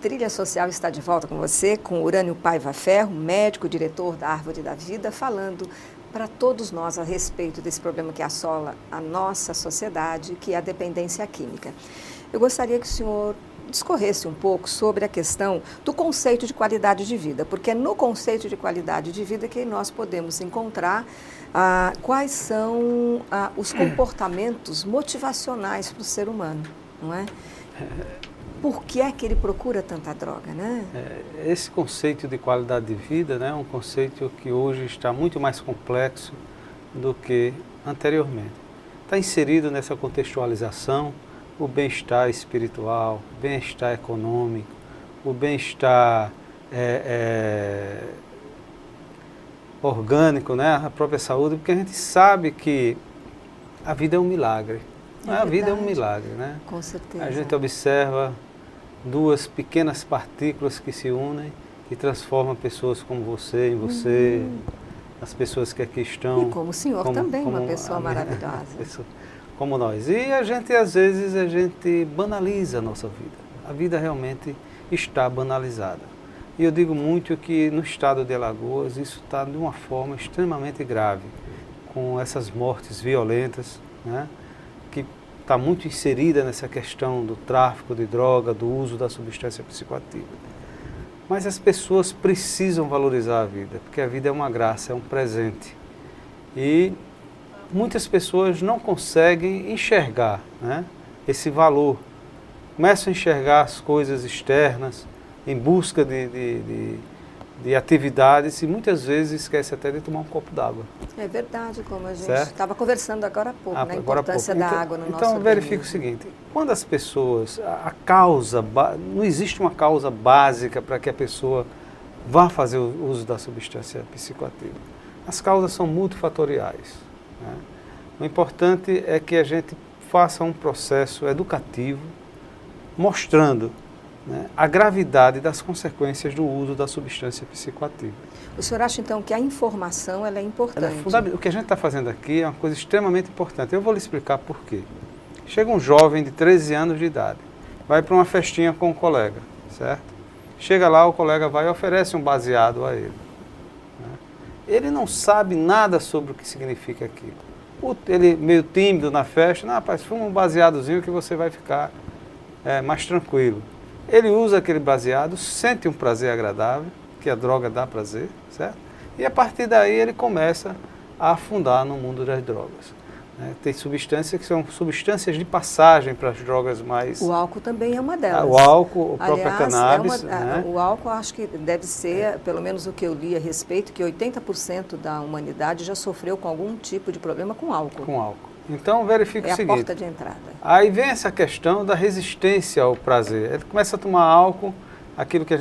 Trilha Social está de volta com você, com Urânio Paiva Ferro, médico, diretor da Árvore da Vida, falando para todos nós a respeito desse problema que assola a nossa sociedade, que é a dependência química. Eu gostaria que o senhor discorresse um pouco sobre a questão do conceito de qualidade de vida, porque é no conceito de qualidade de vida que nós podemos encontrar quais são os comportamentos motivacionais para o ser humano, não é? Por que é que ele procura tanta droga, né? Esse conceito de qualidade de vida, né, é um conceito que hoje está muito mais complexo do que anteriormente. Está inserido nessa contextualização o bem-estar espiritual, o bem-estar econômico, o bem-estar orgânico, né, a própria saúde, porque a gente sabe que a vida é um milagre. A vida é um milagre, né? Com certeza. A gente observa duas pequenas partículas que se unem e transformam pessoas como você, em você, as pessoas que aqui estão. E como o senhor também, uma pessoa maravilhosa. Como nós. E a gente, às vezes, banaliza a nossa vida. A vida realmente está banalizada. E eu digo muito que no estado de Alagoas isso está de uma forma extremamente grave, com essas mortes violentas, né, que está muito inserida nessa questão do tráfico de droga, do uso da substância psicoativa. Mas as pessoas precisam valorizar a vida, porque a vida é uma graça, é um presente. E muitas pessoas não conseguem enxergar, né, esse valor. Começam a enxergar as coisas externas em busca de atividades e muitas vezes esquece até de tomar um copo d'água. É verdade, como a gente estava conversando agora há pouco, né? A importância da água no nosso organismo. Então, verifique o seguinte, quando as pessoas, não existe uma causa básica para que a pessoa vá fazer o uso da substância psicoativa. As causas são multifatoriais, né? O importante é que a gente faça um processo educativo mostrando, né, a gravidade das consequências do uso da substância psicoativa. O senhor acha, então, que a informação ela é importante? O que a gente está fazendo aqui é uma coisa extremamente importante. Eu vou lhe explicar por quê. Chega um jovem de 13 anos de idade, vai para uma festinha com um colega, certo? Chega lá, o colega vai e oferece um baseado a ele, né? Ele não sabe nada sobre o que significa aquilo. Ele meio tímido na festa, não, rapaz, fuma um baseadozinho que você vai ficar mais tranquilo. Ele usa aquele baseado, sente um prazer agradável, que a droga dá prazer, certo? E a partir daí ele começa a afundar no mundo das drogas, né? Tem substâncias que são substâncias de passagem para as drogas mais... O álcool também é uma delas. O álcool, o próprio cannabis. Né? O álcool, acho que deve ser, pelo menos o que eu li a respeito, que 80% da humanidade já sofreu com algum tipo de problema com álcool. Com álcool. Então, verifique o seguinte. É a porta de entrada. Aí vem essa questão da resistência ao prazer. Ele começa a tomar álcool, aquilo que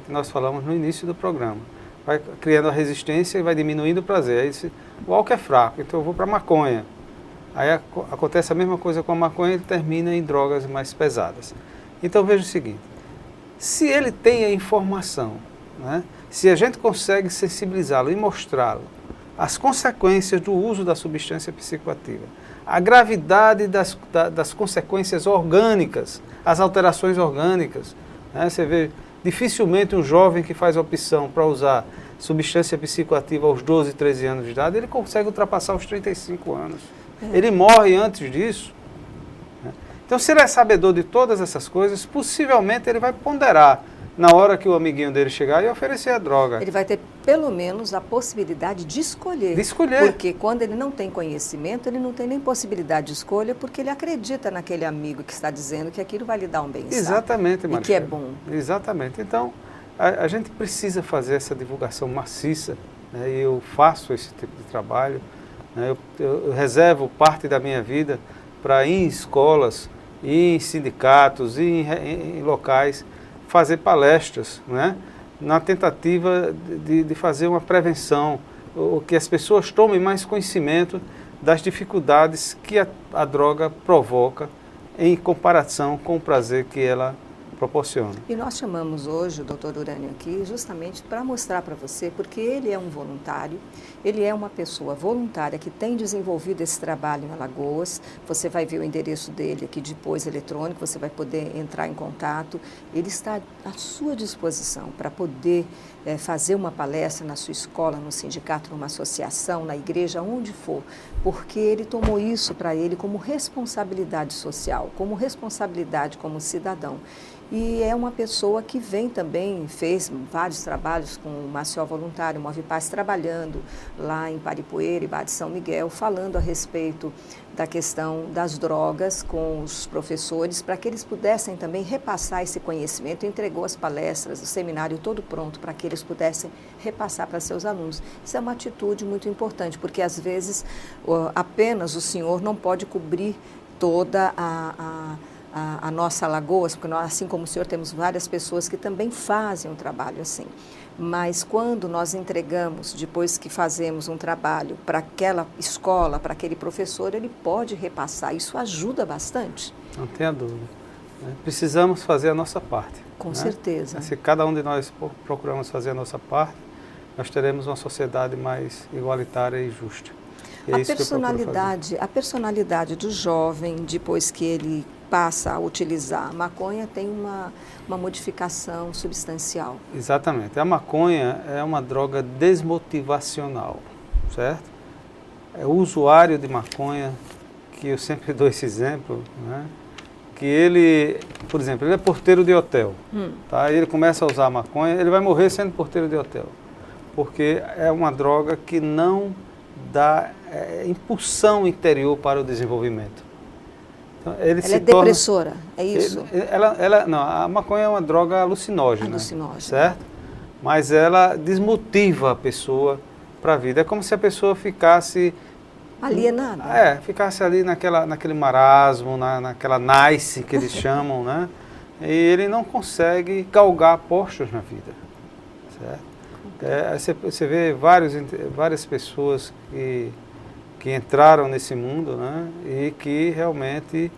nós falamos no início do programa. Vai criando a resistência e vai diminuindo o prazer. Aí o álcool é fraco, então eu vou para a maconha. Aí acontece a mesma coisa com a maconha, ele termina em drogas mais pesadas. Então veja o seguinte, se ele tem a informação, né, se a gente consegue sensibilizá-lo e mostrá-lo as consequências do uso da substância psicoativa, a gravidade das consequências orgânicas, as alterações orgânicas, né? Você vê, dificilmente um jovem que faz a opção para usar substância psicoativa aos 12, 13 anos de idade, ele consegue ultrapassar os 35 anos. Ele morre antes disso, né? Então, se ele é sabedor de todas essas coisas, possivelmente ele vai ponderar na hora que o amiguinho dele chegar e oferecer a droga. Ele vai ter, pelo menos, a possibilidade de escolher. De escolher. Porque quando ele não tem conhecimento, ele não tem nem possibilidade de escolha, porque ele acredita naquele amigo que está dizendo que aquilo vai lhe dar um bem-estar. Exatamente, Marcelo. E que é bom. Exatamente. Então, a gente precisa fazer essa divulgação maciça, né? E eu faço esse tipo de trabalho, né? Eu reservo parte da minha vida para ir em escolas, ir em sindicatos, ir em locais, fazer palestras, né, na tentativa de fazer uma prevenção, ou que as pessoas tomem mais conhecimento das dificuldades que a droga provoca em comparação com o prazer que ela proporciona. E nós chamamos hoje o Dr. Urânio aqui justamente para mostrar para você, porque ele é um voluntário, ele é uma pessoa voluntária que tem desenvolvido esse trabalho em Alagoas. Você vai ver o endereço dele aqui depois, eletrônico, você vai poder entrar em contato. Ele está à sua disposição para poder fazer uma palestra na sua escola, no sindicato, numa associação, na igreja, onde for, porque ele tomou isso para ele como responsabilidade social, como responsabilidade como cidadão. E é uma pessoa que vem também, fez vários trabalhos com o Maceió Voluntário, Move Paz, trabalhando lá em Paripoeira e Bade São Miguel, falando a respeito da questão das drogas com os professores, para que eles pudessem também repassar esse conhecimento. Entregou as palestras, o seminário todo pronto para que eles pudessem repassar para seus alunos. Isso é uma atitude muito importante, porque às vezes apenas o senhor não pode cobrir toda a nossa Alagoas, porque nós, assim como o senhor, temos várias pessoas que também fazem um trabalho assim. Mas quando nós entregamos, depois que fazemos um trabalho para aquela escola, para aquele professor, ele pode repassar. Isso ajuda bastante. Não tenha dúvida. Precisamos fazer a nossa parte. Com certeza. Se cada um de nós procuramos fazer a nossa parte, nós teremos uma sociedade mais igualitária e justa. E a personalidade do jovem, depois que ele passa a utilizar a maconha, tem uma modificação substancial. Exatamente. A maconha é uma droga desmotivacional, certo? O usuário de maconha, que eu sempre dou esse exemplo, né? Que ele, por exemplo, ele é porteiro de hotel, tá? E ele começa a usar a maconha, ele vai morrer sendo porteiro de hotel, porque é uma droga que não dá impulsão interior para o desenvolvimento. Então, ela é depressora, é isso? Não, a maconha é uma droga alucinógena, alucinógena, certo? Mas ela desmotiva a pessoa para a vida. É como se a pessoa ficasse alienada. Ficasse ali naquele marasmo, naquela nice que eles chamam, né? E ele não consegue galgar postos na vida, certo? Você vê várias pessoas que entraram nesse mundo, né? E que realmente,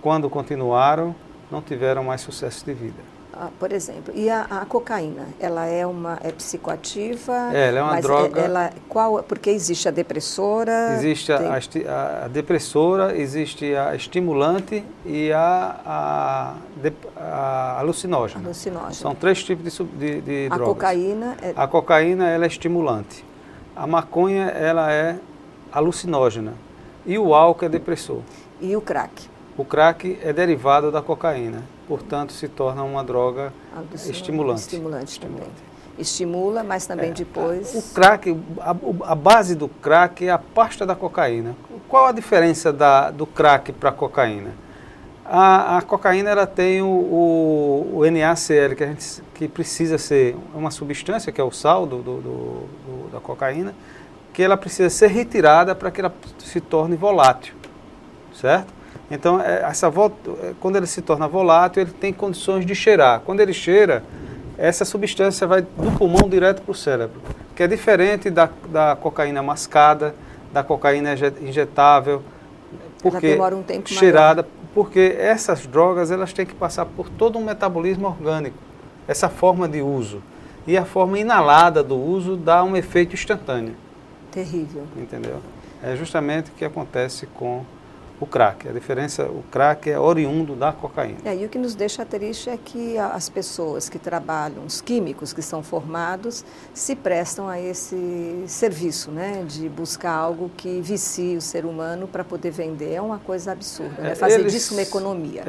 quando continuaram, não tiveram mais sucesso de vida. Por exemplo, e a cocaína, ela é psicoativa? Ela é uma droga... Porque existe a depressora... Existe a depressora, existe a estimulante e a alucinógena. São 3 tipos de drogas. A cocaína ela é estimulante. A maconha ela é alucinógena. E o álcool é depressor. E o crack? O crack é derivado da cocaína, portanto se torna uma droga estimulante. Estimulante também. Estimula, mas também depois... O crack, a base do crack é a pasta da cocaína. Qual a diferença do crack para a cocaína? A cocaína ela tem o NaCl, que precisa ser uma substância, que é o sal da cocaína, que ela precisa ser retirada para que ela se torne volátil, certo? Então, quando ele se torna volátil, ele tem condições de cheirar. Quando ele cheira, essa substância vai do pulmão direto para o cérebro, que é diferente da cocaína mascada, da cocaína injetável, porque ela demora um tempo cheirada, porque essas drogas elas têm que passar por todo um metabolismo orgânico, essa forma de uso. E a forma inalada do uso dá um efeito instantâneo. Terrível. Entendeu? É justamente o que acontece com o crack. A diferença, o crack é oriundo da cocaína. E o que nos deixa triste é que as pessoas que trabalham, os químicos que são formados, se prestam a esse serviço, né, de buscar algo que vicie o ser humano para poder vender. É uma coisa absurda, né? Fazer disso uma economia.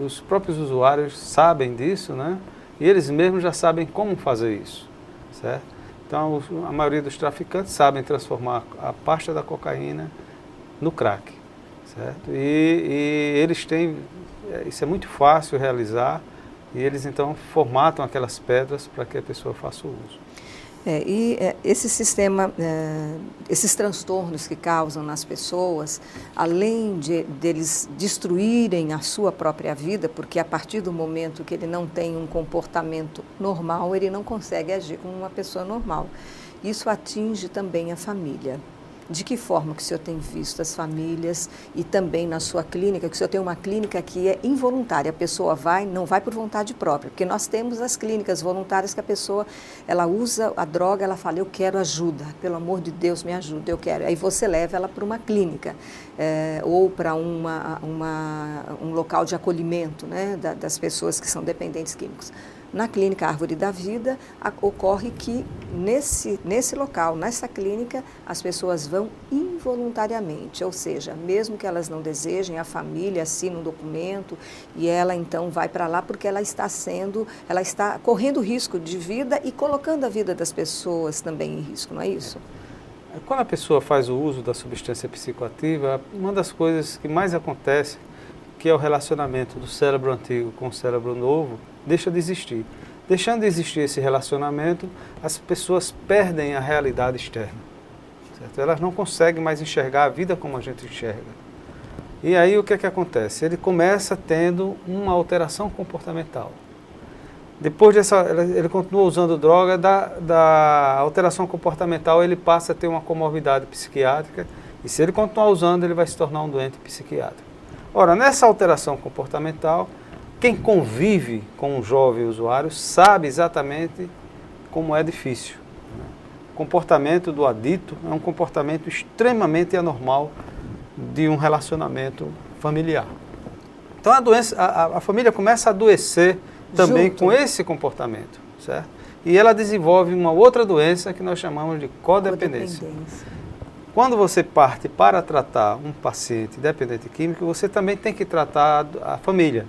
Os próprios usuários sabem disso, né? E eles mesmos já sabem como fazer isso, certo? Então, a maioria dos traficantes sabem transformar a pasta da cocaína no crack, certo? E eles têm, isso é muito fácil realizar, e eles então formatam aquelas pedras para que a pessoa faça o uso. Esse sistema, esses transtornos que causam nas pessoas, além deles destruírem a sua própria vida, porque a partir do momento que ele não tem um comportamento normal, ele não consegue agir como uma pessoa normal. Isso atinge também a família. De que forma que o senhor tem visto as famílias e também na sua clínica, que o senhor tem uma clínica que é involuntária, a pessoa não vai por vontade própria, porque nós temos as clínicas voluntárias que a pessoa, ela usa a droga, ela fala, eu quero ajuda, pelo amor de Deus, me ajuda, eu quero. Aí você leva ela para uma clínica, ou para um local de acolhimento, né, das pessoas que são dependentes químicos. Na clínica Árvore da Vida, ocorre que nesse local, nessa clínica, as pessoas vão involuntariamente, ou seja, mesmo que elas não desejem, a família assina um documento e ela então vai para lá porque ela está correndo risco de vida e colocando a vida das pessoas também em risco, não é isso? Quando a pessoa faz o uso da substância psicoativa, uma das coisas que mais acontece, que é o relacionamento do cérebro antigo com o cérebro novo, deixa de existir. Deixando de existir esse relacionamento, as pessoas perdem a realidade externa. Certo? Elas não conseguem mais enxergar a vida como a gente enxerga. E aí o que é que acontece? Ele começa tendo uma alteração comportamental. Depois ele continua usando droga, da alteração comportamental ele passa a ter uma comorbidade psiquiátrica, e se ele continuar usando, ele vai se tornar um doente psiquiátrico. Ora, nessa alteração comportamental, quem convive com um jovem usuário sabe exatamente como é difícil. O comportamento do adicto é um comportamento extremamente anormal de um relacionamento familiar. Então a família começa a adoecer também com esse comportamento, certo? E ela desenvolve uma outra doença que nós chamamos de codependência. Quando você parte para tratar um paciente dependente químico, você também tem que tratar a família.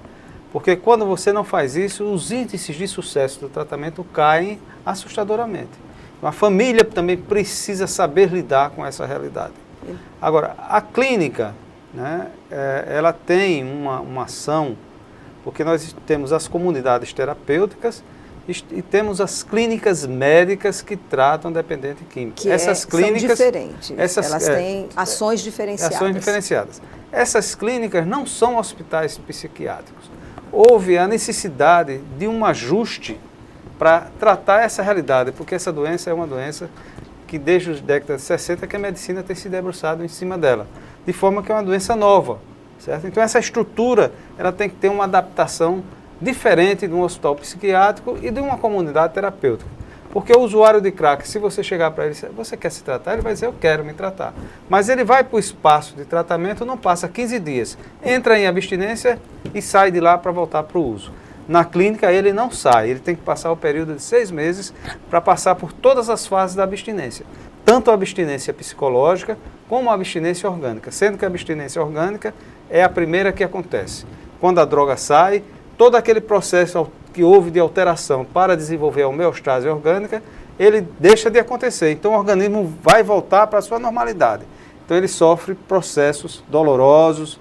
Porque quando você não faz isso, os índices de sucesso do tratamento caem assustadoramente. A família também precisa saber lidar com essa realidade. Agora, a clínica, né, ela tem uma ação, porque nós temos as comunidades terapêuticas e temos as clínicas médicas que tratam dependente químico. Essas clínicas são diferentes, elas têm ações diferenciadas. Ações diferenciadas. Essas clínicas não são hospitais psiquiátricos. Houve a necessidade de um ajuste para tratar essa realidade, porque essa doença é uma doença que desde as décadas de 60 que a medicina tem se debruçado em cima dela, de forma que é uma doença nova, certo? Então essa estrutura ela tem que ter uma adaptação diferente de um hospital psiquiátrico e de uma comunidade terapêutica. Porque o usuário de crack, se você chegar para ele e dizer, você quer se tratar? Ele vai dizer, eu quero me tratar. Mas ele vai para o espaço de tratamento, não passa 15 dias. Entra em abstinência e sai de lá para voltar para o uso. Na clínica ele não sai, ele tem que passar o período de 6 meses para passar por todas as fases da abstinência. Tanto a abstinência psicológica como a abstinência orgânica. Sendo que a abstinência orgânica é a primeira que acontece. Quando a droga sai, todo aquele processo que houve de alteração para desenvolver a homeostase orgânica, ele deixa de acontecer. Então o organismo vai voltar para a sua normalidade. Então ele sofre processos dolorosos,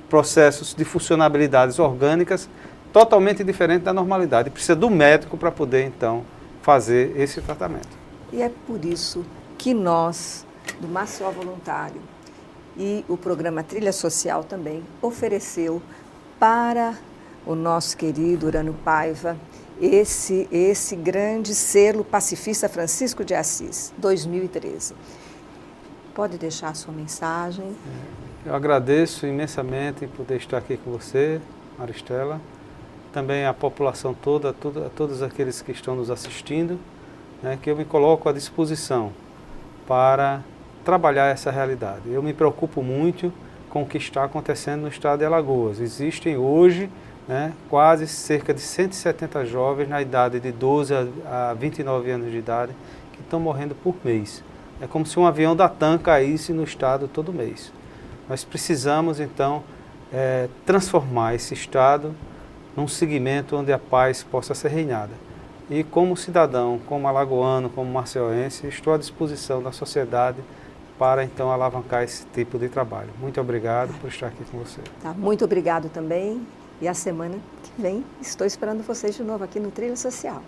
processos de funcionalidades orgânicas totalmente diferentes da normalidade. Precisa do médico para poder então fazer esse tratamento. E é por isso que nós, do Maceió Voluntário e o programa Trilha Social também, ofereceu para o nosso querido Urânio Paiva esse grande selo pacifista Francisco de Assis, 2013. Pode deixar a sua mensagem. Eu agradeço imensamente poder estar aqui com você, Maristela, também a população toda, a todos aqueles que estão nos assistindo, né, que eu me coloco à disposição para trabalhar essa realidade. Eu me preocupo muito com o que está acontecendo no estado de Alagoas. Existem hoje quase cerca de 170 jovens na idade de 12 a 29 anos de idade que estão morrendo por mês. É como se um avião da TAM caísse no estado todo mês. Nós precisamos, então, transformar esse estado num segmento onde a paz possa ser reinada. E como cidadão, como alagoano, como marceoense, estou à disposição da sociedade para, então, alavancar esse tipo de trabalho. Muito obrigado por estar aqui com você. Tá, muito obrigado também. E a semana que vem estou esperando vocês de novo aqui no Trilha Social.